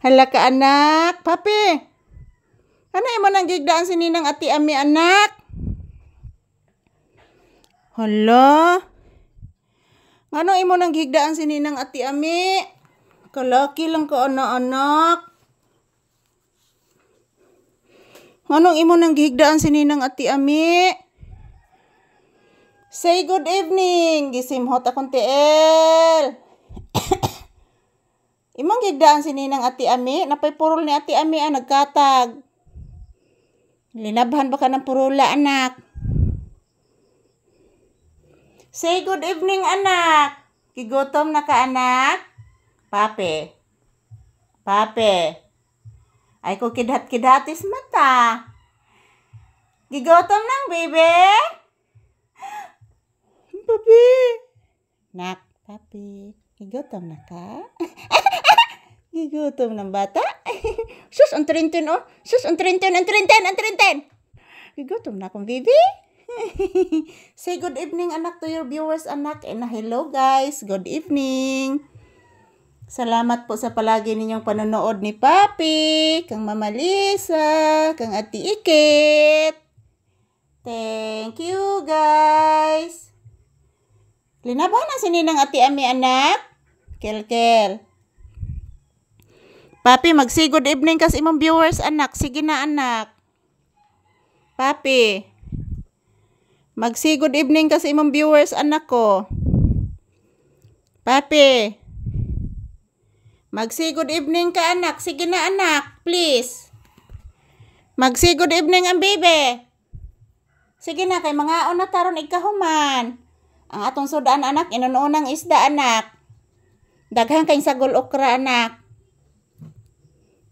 Hala ka anak. Papi. Ano imo nang gigdaan si Ninang Ati Ami anak? Hala. Ano imo nang gigdaan si Ninang Ati Ami? Kalaki lang ka anak-anak. Anong imo nang gigdaan si Ninang Ati Ami? Say good evening. Gisimhot akong tiel. Imong gigdaan si Ninang Ati Ami, napay purol ni Ati Ami nagkatag. Linabhan ba ka ng purula anak? Say good evening anak. Gigutom na ka anak? Pape. Pape. Ay ko kidhat-kidhatis mata. Gigutom nang baby? Papi. Nak, papi. Gigutom na ka? Gigutom ng bata? Sus, ang trintin oh. Sus, ang trintin. Gigutom na akong baby. Say good evening anak to your viewers anak. And hello guys, good evening. Salamat po sa palagi ninyong panonood ni Papi, kang Mama Lisa, kang Ati Ikit. Thank you guys. Linabahan na si Ninang Ati Ami anak. Kel. Papi, mag-say good evening kas imong viewers anak. Sige na anak. Papi. Mag-say good evening kas imong viewers anak ko. Papi. Mag-say good evening ka anak. Sige na anak, please. Mag-say good evening ang baby. Sige na kay mga ona taron ikahuman. Ang atong sudaan anak, inununang isda anak. Daghang kay sagol okra anak.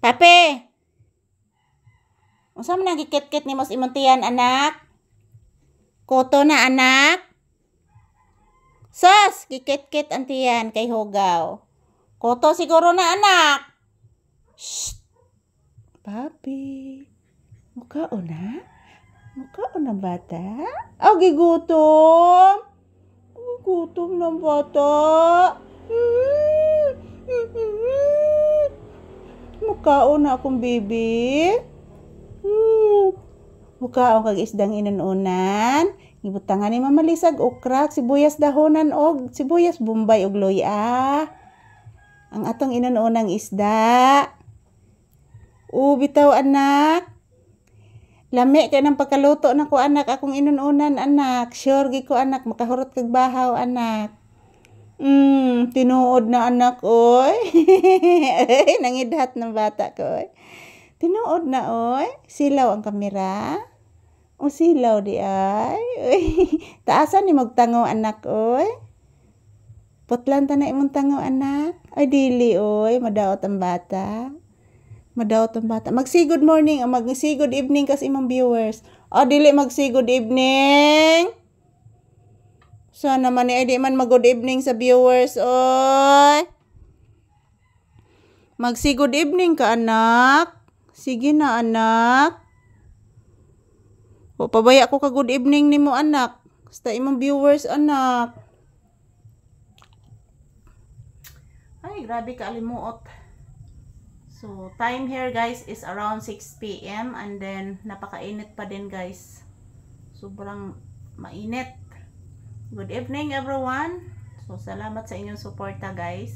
Papi. Unsa man gikit-kit ni mas imontian anak? Koto na anak. Sus, gikit-kit antiyan kay hugaw. Koto siguro na anak. Shh. Papi. Mukhaon na? Mukhaon na bata? Oh, gigutom. Gutom ng bata. Mukhaon na akong baby. Mukhaon kag isdang inununan. Ibutangan ni Mama Lisag okra, sibuyas dahonan og sibuyas bombay og loya. Ang atong inununang isda. Bitaw anak. Lami kay nang pagkaluto na ko anak akong inununan anak. Sure gi ko anak makahurot kag bahaw anak. Tinuod na anak oy. Nangidhat ng bata ko oy. Tinuod na oy. Silaw ang kamera. O silaw di ay. Taasan ni magtango anak oy. Putlan ta na imong tango anak. Ay dili oy, madaot ang bata. Madaot ang bata. Mag-say good morning o mag-say good evening kas imong viewers. O dili mag-say good evening. Sana man ay di man mag-good evening sa viewers oy. Mag-say good evening ka anak. Sige na anak. O pabaya ko ka good evening nimo anak. Basta imong viewers anak. Ay, grabe ka alimuot. So, time here guys is around 6 PM and then napakainit pa din guys. Sobrang mainit. Good evening everyone. So, salamat sa inyong suporta guys.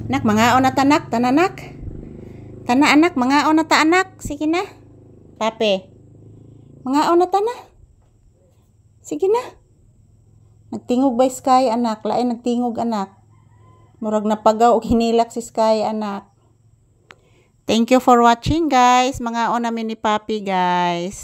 Nak, mga ona tanak, tananak. Tana anak, mga ona ta anak. Sige na. Pape. Mga ona tana. Sige na. Nagtingog ba Sky anak? Lain nagtingog anak. Murag napagaw o hinilak si Sky anak. Thank you for watching guys. Mga ona mini Papi guys.